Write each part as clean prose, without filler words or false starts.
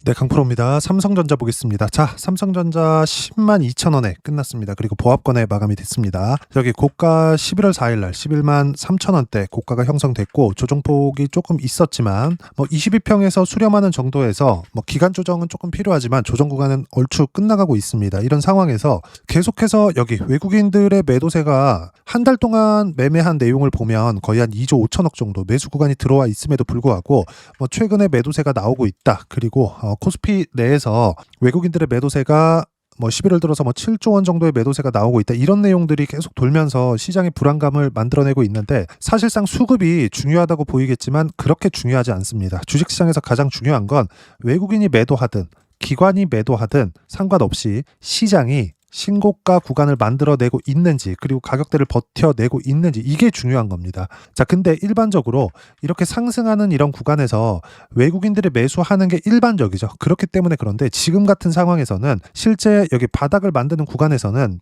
네, 강프로입니다. 삼성전자 보겠습니다. 자, 삼성전자 10만 2천 원에 끝났습니다. 그리고 보합권에 마감이 됐습니다. 여기 고가 11월 4일 날 11만 3천 원대 고가가 형성됐고 조정폭이 조금 있었지만 22평에서 수렴하는 정도에서 기간 조정은 조금 필요하지만 조정 구간은 얼추 끝나가고 있습니다. 이런 상황에서 계속해서 여기 외국인들의 매도세가 한 달 동안 매매한 내용을 보면 거의 한 2조 5천억 정도 매수 구간이 들어와 있음에도 불구하고 최근에 매도세가 나오고 있다. 그리고 코스피 내에서 외국인들의 매도세가 11월 들어서 7조 원 정도의 매도세가 나오고 있다. 이런 내용들이 계속 돌면서 시장의 불안감을 만들어내고 있는데 사실상 수급이 중요하다고 보이겠지만 그렇게 중요하지 않습니다. 주식시장에서 가장 중요한 건 외국인이 매도하든 기관이 매도하든 상관없이 시장이 신고가 구간을 만들어내고 있는지 그리고 가격대를 버텨내고 있는지 이게 중요한 겁니다. 자, 근데 일반적으로 이렇게 상승하는 이런 구간에서 외국인들이 매수하는 게 일반적이죠. 그렇기 때문에 그런데 지금 같은 상황에서는 실제 여기 바닥을 만드는 구간에서는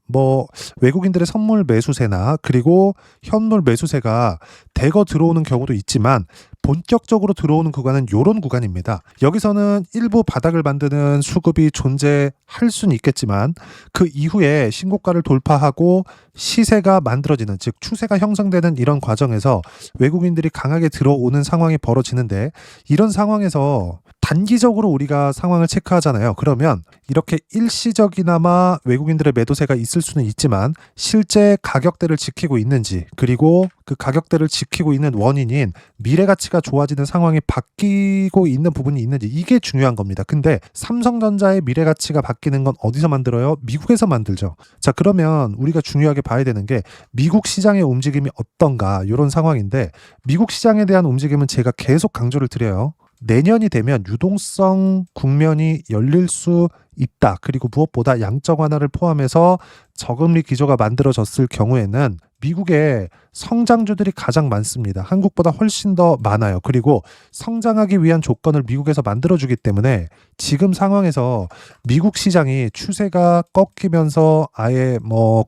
외국인들의 선물 매수세나 그리고 현물 매수세가 대거 들어오는 경우도 있지만 본격적으로 들어오는 구간은 이런 구간입니다. 여기서는 일부 바닥을 만드는 수급이 존재할 수는 있겠지만 그 이후에 신고가를 돌파하고 시세가 만들어지는 즉 추세가 형성되는 이런 과정에서 외국인들이 강하게 들어오는 상황이 벌어지는데 이런 상황에서 단기적으로 우리가 상황을 체크하잖아요. 그러면 이렇게 일시적이나마 외국인들의 매도세가 있을 수는 있지만 실제 가격대를 지키고 있는지 그리고 그 가격대를 지키고 있는 원인인 미래 가치가 좋아지는 상황이 바뀌고 있는 부분이 있는지 이게 중요한 겁니다. 근데 삼성전자의 미래 가치가 바뀌는 건 어디서 만들어요? 미국에서 만들죠. 자, 그러면 우리가 중요하게 봐야 되는 게 미국 시장의 움직임이 어떤가 이런 상황인데 미국 시장에 대한 움직임은 제가 계속 강조를 드려요. 내년이 되면 유동성 국면이 열릴 수 있다. 그리고 무엇보다 양적 완화를 포함해서 저금리 기조가 만들어졌을 경우에는 미국의 성장주들이 가장 많습니다. 한국보다 훨씬 더 많아요. 그리고 성장하기 위한 조건을 미국에서 만들어주기 때문에 지금 상황에서 미국 시장이 추세가 꺾이면서 아예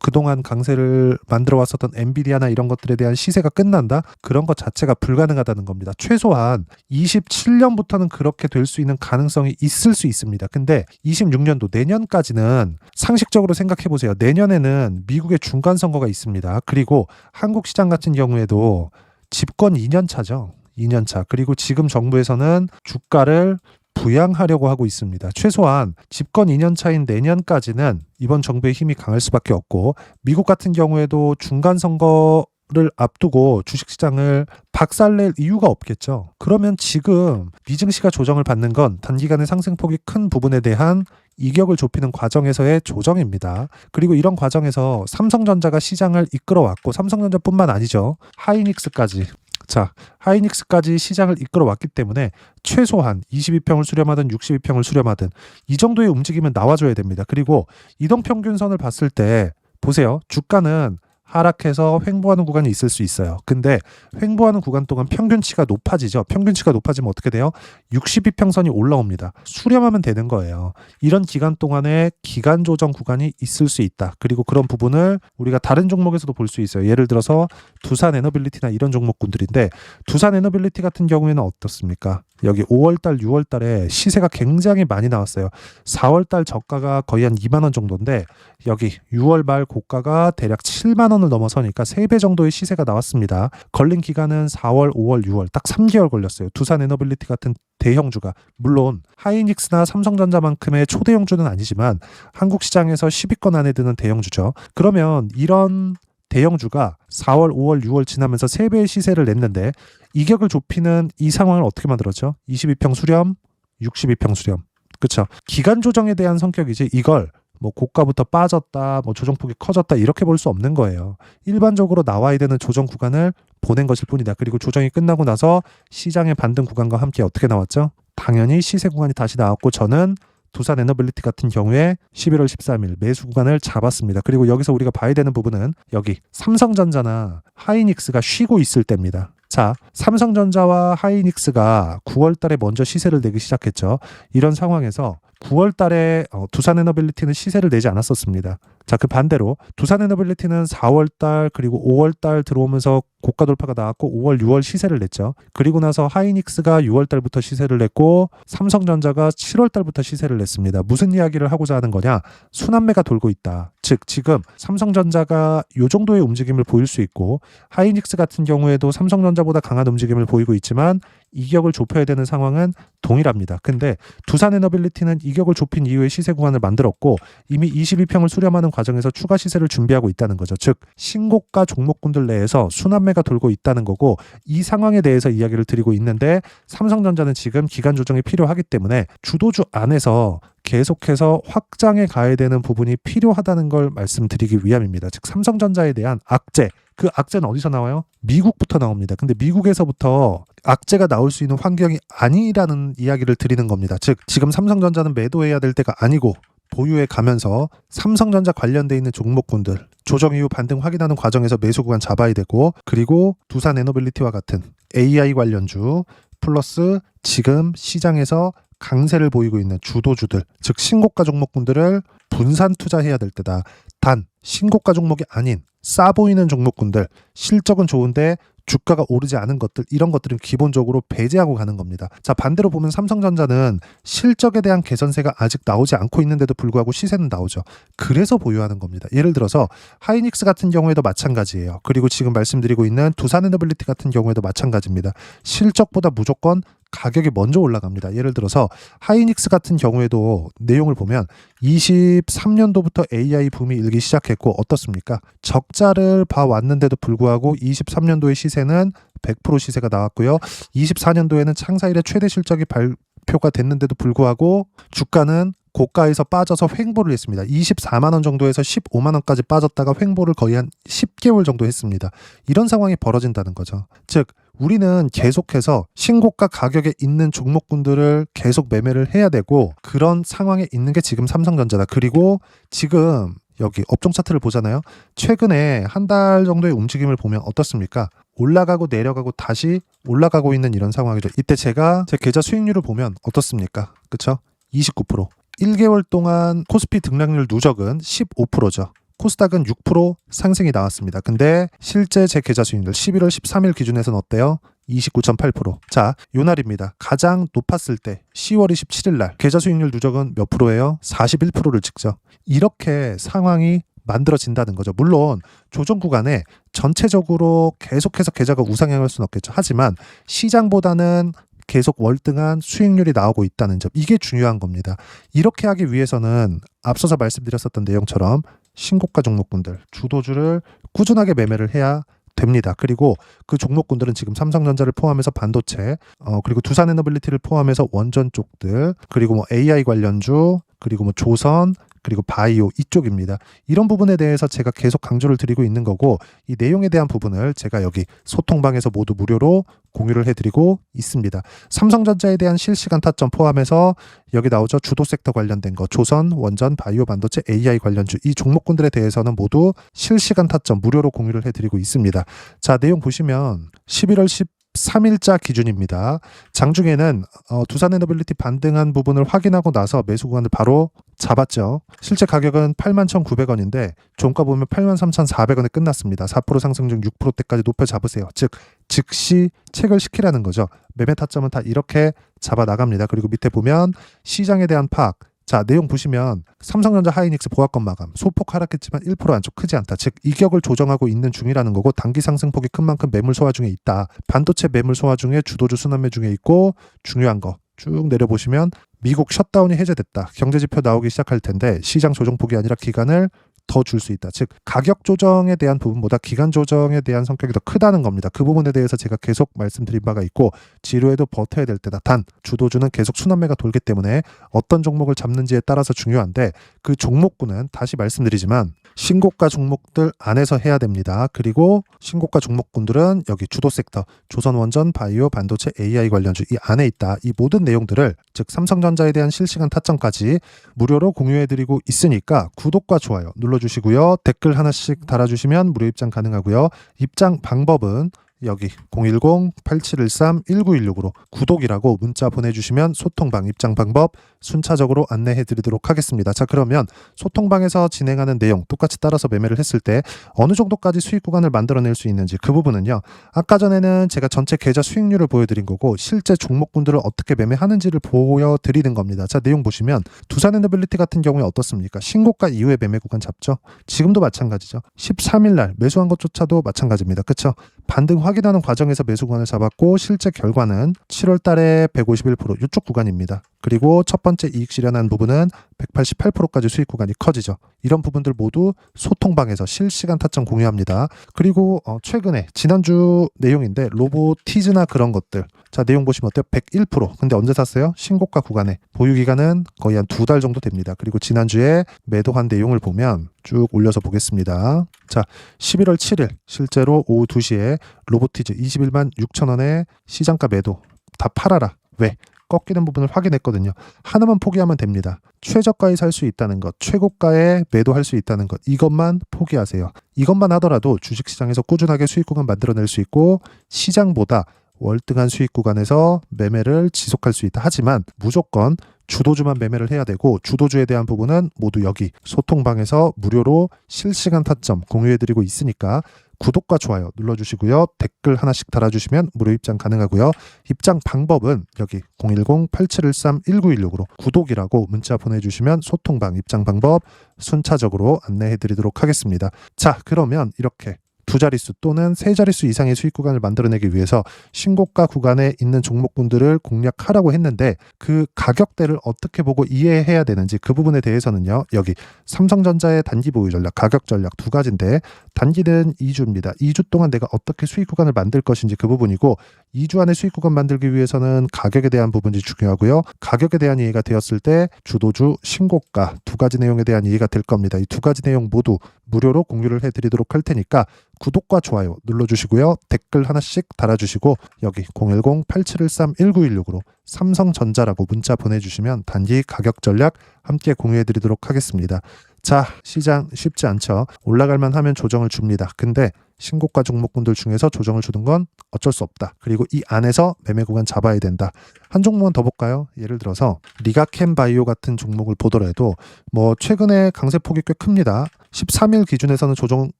그동안 강세를 만들어 왔었던 엔비디아나 이런 것들에 대한 시세가 끝난다? 그런 것 자체가 불가능하다는 겁니다. 최소한 27년부터는 그렇게 될 수 있는 가능성이 있을 수 있습니다. 근데 26년도 내년까지는 상식적으로 생각해 보세요. 내년에는 미국의 중간 선거가 있습니다. 그리고 한국 시장 같은 경우에도 집권 2년 차죠. 2년 차. 그리고 지금 정부에서는 주가를 부양하려고 하고 있습니다. 최소한 집권 2년 차인 내년까지는 이번 정부의 힘이 강할 수밖에 없고 미국 같은 경우에도 중간 선거를 앞두고 주식시장을 박살낼 이유가 없겠죠. 그러면 지금 미증시가 조정을 받는 건 단기간에 상승폭이 큰 부분에 대한 이격을 좁히는 과정에서의 조정입니다. 그리고 이런 과정에서 삼성전자가 시장을 이끌어왔고 삼성전자뿐만 아니죠. 하이닉스까지. 자, 하이닉스까지 시장을 이끌어왔기 때문에 최소한 22평을 수렴하든 62평을 수렴하든 이 정도의 움직임은 나와줘야 됩니다. 그리고 이동평균선을 봤을 때 보세요. 주가는 하락해서 횡보하는 구간이 있을 수 있어요. 근데 횡보하는 구간 동안 평균치가 높아지죠. 평균치가 높아지면 어떻게 돼요? 62평선이 올라옵니다. 수렴하면 되는 거예요. 이런 기간 동안에 기간 조정 구간이 있을 수 있다. 그리고 그런 부분을 우리가 다른 종목에서도 볼 수 있어요. 예를 들어서 두산 에너빌리티나 이런 종목군들인데 두산 에너빌리티 같은 경우에는 어떻습니까? 여기 5월달, 6월달에 시세가 굉장히 많이 나왔어요. 4월달 저가가 거의 한 2만 원 정도인데 여기 6월 말 고가가 대략 7만 원을 넘어서니까 3배 정도의 시세가 나왔습니다. 걸린 기간은 4월, 5월, 6월 딱 3개월 걸렸어요. 두산 에너빌리티 같은 대형주가 물론 하이닉스나 삼성전자만큼의 초대형주는 아니지만 한국 시장에서 10위권 안에 드는 대형주죠. 그러면 이런 대형주가 4월, 5월, 6월 지나면서 3배의 시세를 냈는데 이격을 좁히는 이 상황을 어떻게 만들었죠? 22평 수렴, 62평 수렴. 그렇죠? 기간 조정에 대한 성격이지 이걸 고가부터 빠졌다, 조정폭이 커졌다 이렇게 볼 수 없는 거예요. 일반적으로 나와야 되는 조정 구간을 보낸 것일 뿐이다. 그리고 조정이 끝나고 나서 시장의 반등 구간과 함께 어떻게 나왔죠? 당연히 시세 구간이 다시 나왔고 저는 두산 에너빌리티 같은 경우에 11월 13일 매수 구간을 잡았습니다. 그리고 여기서 우리가 봐야 되는 부분은 여기 삼성전자나 하이닉스가 쉬고 있을 때입니다. 자, 삼성전자와 하이닉스가 9월 달에 먼저 시세를 내기 시작했죠. 이런 상황에서 9월 달에 두산에너빌리티는 시세를 내지 않았었습니다. 자, 그 반대로 두산에너빌리티는 4월 달 그리고 5월 달 들어오면서 고가 돌파가 나왔고 5월, 6월 시세를 냈죠. 그리고 나서 하이닉스가 6월 달부터 시세를 냈고 삼성전자가 7월 달부터 시세를 냈습니다. 무슨 이야기를 하고자 하는 거냐? 순환매가 돌고 있다. 즉 지금 삼성전자가 이 정도의 움직임을 보일 수 있고 하이닉스 같은 경우에도 삼성전자보다 강한 움직임을 보이고 있지만 이격을 좁혀야 되는 상황은 동일합니다. 근데 두산에너빌리티는 이격을 좁힌 이후에 시세 구간을 만들었고 이미 22평을 수렴하는 과정에서 추가 시세를 준비하고 있다는 거죠. 즉 신고가 종목군들 내에서 순환매가 돌고 있다는 거고 이 상황에 대해서 이야기를 드리고 있는데 삼성전자는 지금 기간 조정이 필요하기 때문에 주도주 안에서 계속해서 확장해 가야 되는 부분이 필요하다는 걸 말씀드리기 위함입니다. 즉 삼성전자에 대한 악재, 그 악재는 어디서 나와요? 미국부터 나옵니다. 근데 미국에서부터 악재가 나올 수 있는 환경이 아니라는 이야기를 드리는 겁니다. 즉 지금 삼성전자는 매도해야 될 때가 아니고 보유해 가면서 삼성전자 관련돼 있는 종목군들 조정 이후 반등 확인하는 과정에서 매수 구간 잡아야 되고 그리고 두산에너빌리티와 같은 AI 관련주 플러스 지금 시장에서 강세를 보이고 있는 주도주들, 즉 신고가 종목군들을 분산 투자해야 될 때다. 단 신고가 종목이 아닌 싸 보이는 종목군들, 실적은 좋은데 주가가 오르지 않은 것들, 이런 것들은 기본적으로 배제하고 가는 겁니다. 자, 반대로 보면 삼성전자는 실적에 대한 개선세가 아직 나오지 않고 있는데도 불구하고 시세는 나오죠. 그래서 보유하는 겁니다. 예를 들어서 하이닉스 같은 경우에도 마찬가지예요. 그리고 지금 말씀드리고 있는 두산에너빌리티 같은 경우에도 마찬가지입니다. 실적보다 무조건 가격이 먼저 올라갑니다. 예를 들어서 하이닉스 같은 경우에도 내용을 보면 23년도부터 AI 붐이 일기 시작했고 어떻습니까? 적자를 봐왔는데도 불구하고 23년도의 시세는 100% 시세가 나왔고요. 24년도에는 창사 이래 최대 실적이 발표가 됐는데도 불구하고 주가는 고가에서 빠져서 횡보를 했습니다. 24만 원 정도에서 15만 원까지 빠졌다가 횡보를 거의 한 10개월 정도 했습니다. 이런 상황이 벌어진다는 거죠. 즉 우리는 계속해서 신고가 가격에 있는 종목군들을 계속 매매를 해야 되고 그런 상황에 있는 게 지금 삼성전자다. 그리고 지금 여기 업종 차트를 보잖아요. 최근에 한 달 정도의 움직임을 보면 어떻습니까? 올라가고 내려가고 다시 올라가고 있는 이런 상황이죠. 이때 제가 제 계좌 수익률을 보면 어떻습니까? 그쵸? 29%. 1개월 동안 코스피 등락률 누적은 15%죠. 코스닥은 6% 상승이 나왔습니다. 근데 실제 제 계좌 수익률 11월 13일 기준에서는 어때요? 29.8%. 자, 요 날입니다. 가장 높았을 때 10월 27일 날 계좌 수익률 누적은 몇 프로예요? 41%를 찍죠. 이렇게 상황이 만들어진다는 거죠. 물론 조정 구간에 전체적으로 계속해서 계좌가 우상향할 수는 없겠죠. 하지만 시장보다는 계속 월등한 수익률이 나오고 있다는 점, 이게 중요한 겁니다. 이렇게 하기 위해서는 앞서서 말씀드렸었던 내용처럼 신고가 종목군들, 주도주를 꾸준하게 매매를 해야 됩니다. 그리고 그 종목군들은 지금 삼성전자를 포함해서 반도체, 그리고 두산에너빌리티를 포함해서 원전 쪽들, 그리고 뭐 AI 관련주, 그리고 뭐 조선, 그리고 바이오 이쪽입니다. 이런 부분에 대해서 제가 계속 강조를 드리고 있는 거고 이 내용에 대한 부분을 제가 여기 소통방에서 모두 무료로 공유를 해드리고 있습니다. 삼성전자에 대한 실시간 타점 포함해서 여기 나오죠. 주도 섹터 관련된 거 조선, 원전, 바이오, 반도체, AI 관련주 이 종목군들에 대해서는 모두 실시간 타점 무료로 공유를 해드리고 있습니다. 자, 내용 보시면 11월 13일자 기준입니다. 장중에는 두산에너빌리티 반등한 부분을 확인하고 나서 매수 구간을 바로 잡았죠. 실제 가격은 81,900원인데 종가 보면 83,400원에 끝났습니다. 4% 상승 중 6%대까지 높여 잡으세요. 즉 즉시 체결시키라는 거죠. 매매 타점은 다 이렇게 잡아 나갑니다. 그리고 밑에 보면 시장에 대한 파악. 자, 내용 보시면 삼성전자 하이닉스 보합권 마감 소폭 하락했지만 1% 안쪽 크지 않다. 즉 이격을 조정하고 있는 중이라는 거고 단기 상승폭이 큰 만큼 매물 소화 중에 있다. 반도체 매물 소화 중에 주도주 순환매 중에 있고 중요한 거 쭉 내려보시면 미국 셧다운이 해제됐다. 경제지표 나오기 시작할 텐데 시장 조정폭이 아니라 기간을 더 줄 수 있다. 즉 가격 조정에 대한 부분보다 기간 조정에 대한 성격이 더 크다는 겁니다. 그 부분에 대해서 제가 계속 말씀드린 바가 있고 지루해도 버텨야 될 때다. 단 주도주는 계속 순환매가 돌기 때문에 어떤 종목을 잡는지에 따라서 중요한데 그 종목군은 다시 말씀드리지만 신고가 종목들 안에서 해야 됩니다. 그리고 신고가 종목군들은 여기 주도 섹터 조선원전, 바이오, 반도체, AI 관련주 이 안에 있다. 이 모든 내용들을 즉 삼성전자에 대한 실시간 타점까지 무료로 공유해드리고 있으니까 구독과 좋아요 눌러주시고요. 댓글 하나씩 달아주시면 무료 입장 가능하고요. 입장 방법은 여기 010-8713-1916으로 구독이라고 문자 보내주시면 소통방 입장 방법 순차적으로 안내해 드리도록 하겠습니다. 자, 그러면 소통방에서 진행하는 내용 똑같이 따라서 매매를 했을 때 어느 정도까지 수익 구간을 만들어낼 수 있는지 그 부분은요, 아까 전에는 제가 전체 계좌 수익률을 보여드린 거고 실제 종목군들을 어떻게 매매하는지를 보여드리는 겁니다. 자, 내용 보시면 두산 에너빌리티 같은 경우에 어떻습니까? 신고가 이후에 매매 구간 잡죠. 지금도 마찬가지죠. 13일 날 매수한 것조차도 마찬가지입니다. 그렇죠? 반등 확인하는 과정에서 매수 구간을 잡았고 실제 결과는 7월 달에 151% 이쪽 구간입니다. 그리고 첫 번째 이익 실현한 부분은 188%까지 수익 구간이 커지죠. 이런 부분들 모두 소통방에서 실시간 타점 공유합니다. 그리고 최근에 지난주 내용인데 로보티즈나 그런 것들, 자, 내용 보시면 어때요? 101%. 근데 언제 샀어요? 신고가 구간에. 보유 기간은 거의 한 2달 정도 됩니다. 그리고 지난주에 매도한 내용을 보면 쭉 올려서 보겠습니다. 자, 11월 7일 실제로 오후 2시에 로보티즈 21만 6천 원에 시장가 매도. 다 팔아라. 왜? 꺾이는 부분을 확인했거든요. 하나만 포기하면 됩니다. 최저가에 살 수 있다는 것, 최고가에 매도할 수 있다는 것, 이것만 포기하세요. 이것만 하더라도 주식시장에서 꾸준하게 수익 구간 만들어낼 수 있고 시장보다 월등한 수익 구간에서 매매를 지속할 수 있다. 하지만 무조건 주도주만 매매를 해야 되고 주도주에 대한 부분은 모두 여기 소통방에서 무료로 실시간 타점 공유해드리고 있으니까 구독과 좋아요 눌러주시고요. 댓글 하나씩 달아주시면 무료 입장 가능하고요. 입장 방법은 여기 010-8713-1916으로 구독이라고 문자 보내주시면 소통방 입장 방법 순차적으로 안내해드리도록 하겠습니다. 자, 그러면 이렇게 두 자릿수 또는 세 자릿수 이상의 수익 구간을 만들어내기 위해서 신고가 구간에 있는 종목군들을 공략하라고 했는데 그 가격대를 어떻게 보고 이해해야 되는지 그 부분에 대해서는요. 여기 삼성전자의 단기 보유 전략, 가격 전략 두 가지인데 단기는 2주입니다. 2주 동안 내가 어떻게 수익 구간을 만들 것인지 그 부분이고 2주 안에 수익 구간 만들기 위해서는 가격에 대한 부분이 중요하고요. 가격에 대한 이해가 되었을 때 주도주, 신고가 두 가지 내용에 대한 이해가 될 겁니다. 이 두 가지 내용 모두 무료로 공유를 해드리도록 할 테니까 구독과 좋아요 눌러주시고요. 댓글 하나씩 달아주시고 여기 010-8713-1916으로 삼성전자라고 문자 보내주시면 단기 가격 전략 함께 공유해드리도록 하겠습니다. 자, 시장 쉽지 않죠. 올라갈만 하면 조정을 줍니다. 근데 신고가 종목군들 중에서 조정을 주는 건 어쩔 수 없다. 그리고 이 안에서 매매 구간 잡아야 된다. 한 종목만 더 볼까요? 예를 들어서 리가캠바이오 같은 종목을 보더라도 뭐 최근에 강세폭이 꽤 큽니다. 13일 기준에서는 조정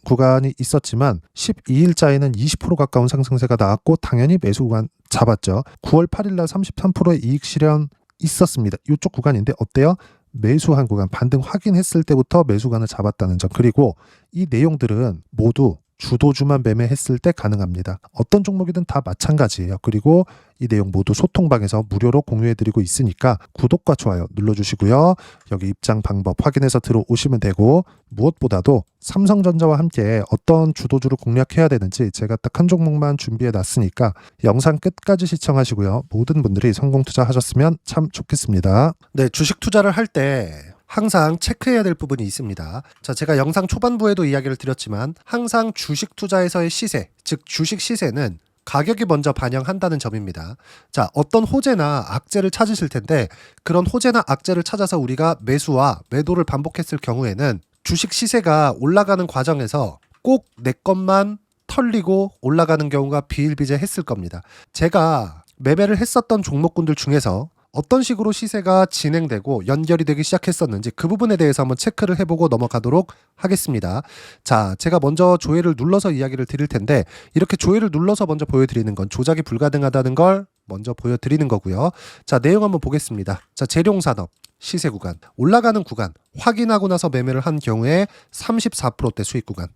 구간이 있었지만 12일자에는 20% 가까운 상승세가 나왔고 당연히 매수 구간 잡았죠. 9월 8일 날 33%의 이익 실현 있었습니다. 이쪽 구간인데 어때요? 매수한 구간, 반등 확인했을 때부터 매수관을 잡았다는 점. 그리고 이 내용들은 모두 주도주만 매매했을 때 가능합니다. 어떤 종목이든 다 마찬가지예요. 그리고 이 내용 모두 소통방에서 무료로 공유해드리고 있으니까 구독과 좋아요 눌러주시고요. 여기 입장 방법 확인해서 들어오시면 되고 무엇보다도 삼성전자와 함께 어떤 주도주를 공략해야 되는지 제가 딱 한 종목만 준비해 놨으니까 영상 끝까지 시청하시고요. 모든 분들이 성공 투자하셨으면 참 좋겠습니다. 네, 주식 투자를 할 때 항상 체크해야 될 부분이 있습니다. 자, 제가 영상 초반부에도 이야기를 드렸지만 항상 주식 투자에서의 시세, 즉 주식 시세는 가격이 먼저 반영한다는 점입니다. 자, 어떤 호재나 악재를 찾으실 텐데 그런 호재나 악재를 찾아서 우리가 매수와 매도를 반복했을 경우에는 주식 시세가 올라가는 과정에서 꼭 내 것만 털리고 올라가는 경우가 비일비재했을 겁니다. 제가 매매를 했었던 종목군들 중에서 어떤 식으로 시세가 진행되고 연결이 되기 시작했었는지 그 부분에 대해서 한번 체크를 해보고 넘어가도록 하겠습니다. 자, 제가 먼저 조회를 눌러서 이야기를 드릴 텐데 이렇게 조회를 눌러서 먼저 보여드리는 건 조작이 불가능하다는 걸 먼저 보여드리는 거고요. 자, 내용 한번 보겠습니다. 자, 재룡산업 시세 구간, 올라가는 구간 확인하고 나서 매매를 한 경우에 34%대 수익 구간.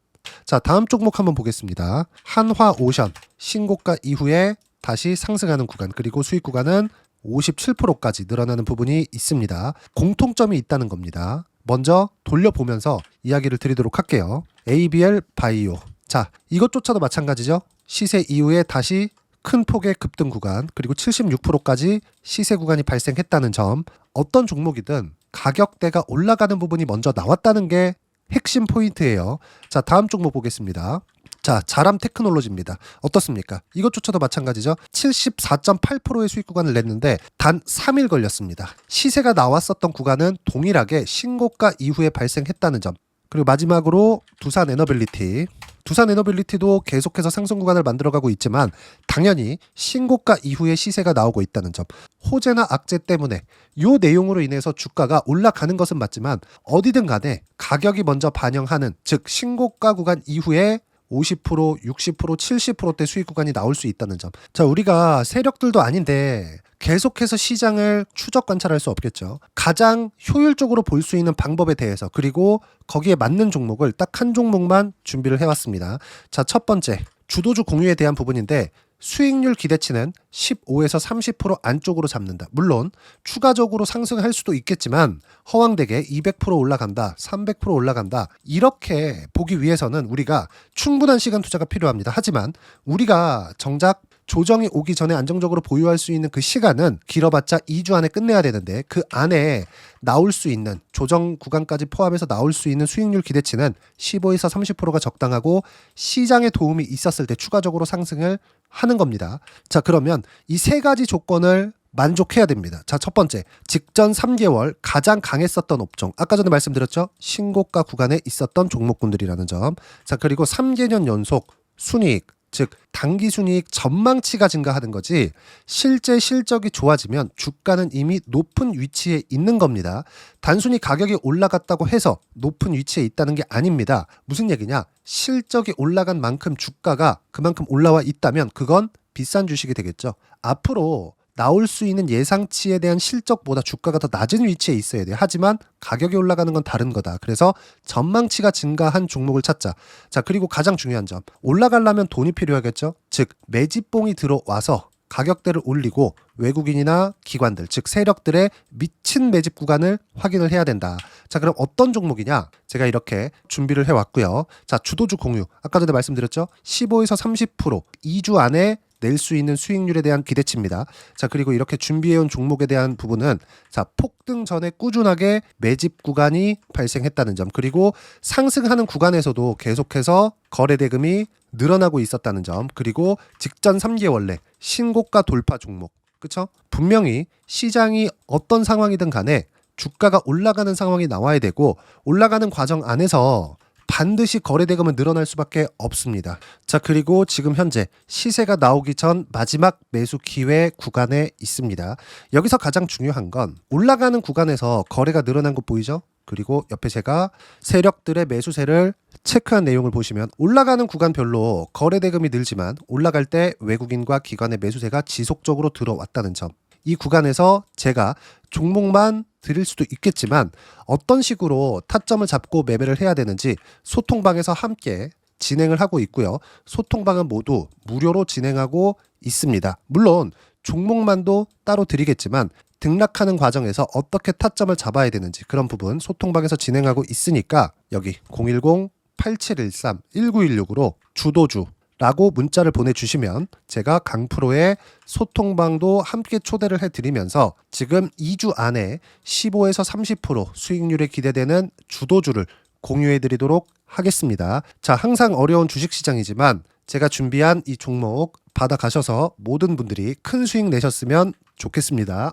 자, 다음 종목 한번 보겠습니다. 한화오션 신고가 이후에 다시 상승하는 구간, 그리고 수익 구간은 57%까지 늘어나는 부분이 있습니다. 공통점이 있다는 겁니다. 먼저 돌려보면서 이야기를 드리도록 할게요. ABL 바이오. 자, 이것조차도 마찬가지죠. 시세 이후에 다시 큰 폭의 급등 구간, 그리고 76%까지 시세 구간이 발생했다는 점. 어떤 종목이든 가격대가 올라가는 부분이 먼저 나왔다는 게 핵심 포인트예요. 자, 다음 종목 보겠습니다. 자, 자람 테크놀로지입니다. 어떻습니까? 이것조차도 마찬가지죠. 74.8%의 수익 구간을 냈는데 단 3일 걸렸습니다. 시세가 나왔었던 구간은 동일하게 신고가 이후에 발생했다는 점. 그리고 마지막으로 두산 에너빌리티. 두산에너빌리티도 계속해서 상승 구간을 만들어가고 있지만 당연히 신고가 이후에 시세가 나오고 있다는 점, 호재나 악재 때문에 이 내용으로 인해서 주가가 올라가는 것은 맞지만 어디든 간에 가격이 먼저 반영하는, 즉 신고가 구간 이후에 50%, 60%, 70%대 수익 구간이 나올 수 있다는 점. 자, 우리가 세력들도 아닌데 계속해서 시장을 추적 관찰할 수 없겠죠. 가장 효율적으로 볼 수 있는 방법에 대해서, 그리고 거기에 맞는 종목을 딱 한 종목만 준비를 해왔습니다. 자, 첫 번째, 주도주 공유에 대한 부분인데 수익률 기대치는 15에서 30% 안쪽으로 잡는다. 물론 추가적으로 상승할 수도 있겠지만 허황되게 200% 올라간다, 300% 올라간다, 이렇게 보기 위해서는 우리가 충분한 시간 투자가 필요합니다. 하지만 우리가 정작 조정이 오기 전에 안정적으로 보유할 수 있는 그 시간은 길어봤자 2주 안에 끝내야 되는데, 그 안에 나올 수 있는, 조정 구간까지 포함해서 나올 수 있는 수익률 기대치는 15에서 30%가 적당하고 시장에 도움이 있었을 때 추가적으로 상승을 하는 겁니다. 자, 그러면 이 세 가지 조건을 만족해야 됩니다. 자, 첫 번째, 직전 3개월 가장 강했었던 업종, 아까 전에 말씀드렸죠? 신고가 구간에 있었던 종목군들이라는 점. 자, 그리고 3개년 연속 순이익, 즉 단기 순이익 전망치가 증가하는 거지 실제 실적이 좋아지면 주가는 이미 높은 위치에 있는 겁니다. 단순히 가격이 올라갔다고 해서 높은 위치에 있다는 게 아닙니다. 무슨 얘기냐? 실적이 올라간 만큼 주가가 그만큼 올라와 있다면 그건 비싼 주식이 되겠죠. 앞으로 나올 수 있는 예상치에 대한 실적보다 주가가 더 낮은 위치에 있어야 돼요. 하지만 가격이 올라가는 건 다른 거다. 그래서 전망치가 증가한 종목을 찾자. 자, 그리고 가장 중요한 점, 올라가려면 돈이 필요하겠죠. 즉 매집봉이 들어와서 가격대를 올리고 외국인이나 기관들, 즉 세력들의 미친 매집 구간을 확인을 해야 된다. 자, 그럼 어떤 종목이냐? 제가 이렇게 준비를 해왔고요. 자, 주도주 공유, 아까 전에 말씀드렸죠. 15에서 30% 2주 안에 낼 수 있는 수익률에 대한 기대치입니다. 자, 그리고 이렇게 준비해온 종목에 대한 부분은, 자, 폭등 전에 꾸준하게 매집 구간이 발생했다는 점, 그리고 상승하는 구간에서도 계속해서 거래 대금이 늘어나고 있었다는 점, 그리고 직전 3개월 내 신고가 돌파 종목, 그쵸? 분명히 시장이 어떤 상황이든 간에 주가가 올라가는 상황이 나와야 되고, 올라가는 과정 안에서 반드시 거래 대금은 늘어날 수밖에 없습니다. 자, 그리고 지금 현재 시세가 나오기 전 마지막 매수 기회 구간에 있습니다. 여기서 가장 중요한 건 올라가는 구간에서 거래가 늘어난 거 보이죠? 그리고 옆에 제가 세력들의 매수세를 체크한 내용을 보시면 올라가는 구간별로 거래 대금이 늘지만 올라갈 때 외국인과 기관의 매수세가 지속적으로 들어왔다는 점. 이 구간에서 제가 종목만 드릴 수도 있겠지만 어떤 식으로 타점을 잡고 매매를 해야 되는지 소통방에서 함께 진행을 하고 있고요. 소통방은 모두 무료로 진행하고 있습니다. 물론 종목만도 따로 드리겠지만 등락하는 과정에서 어떻게 타점을 잡아야 되는지 그런 부분 소통방에서 진행하고 있으니까 여기 010-8713-1916으로 주도주 라고 문자를 보내주시면 제가 강프로의 소통방도 함께 초대를 해드리면서 지금 2주 안에 15에서 30% 수익률에 기대되는 주도주를 공유해드리도록 하겠습니다. 자, 항상 어려운 주식시장이지만 제가 준비한 이 종목 받아가셔서 모든 분들이 큰 수익 내셨으면 좋겠습니다.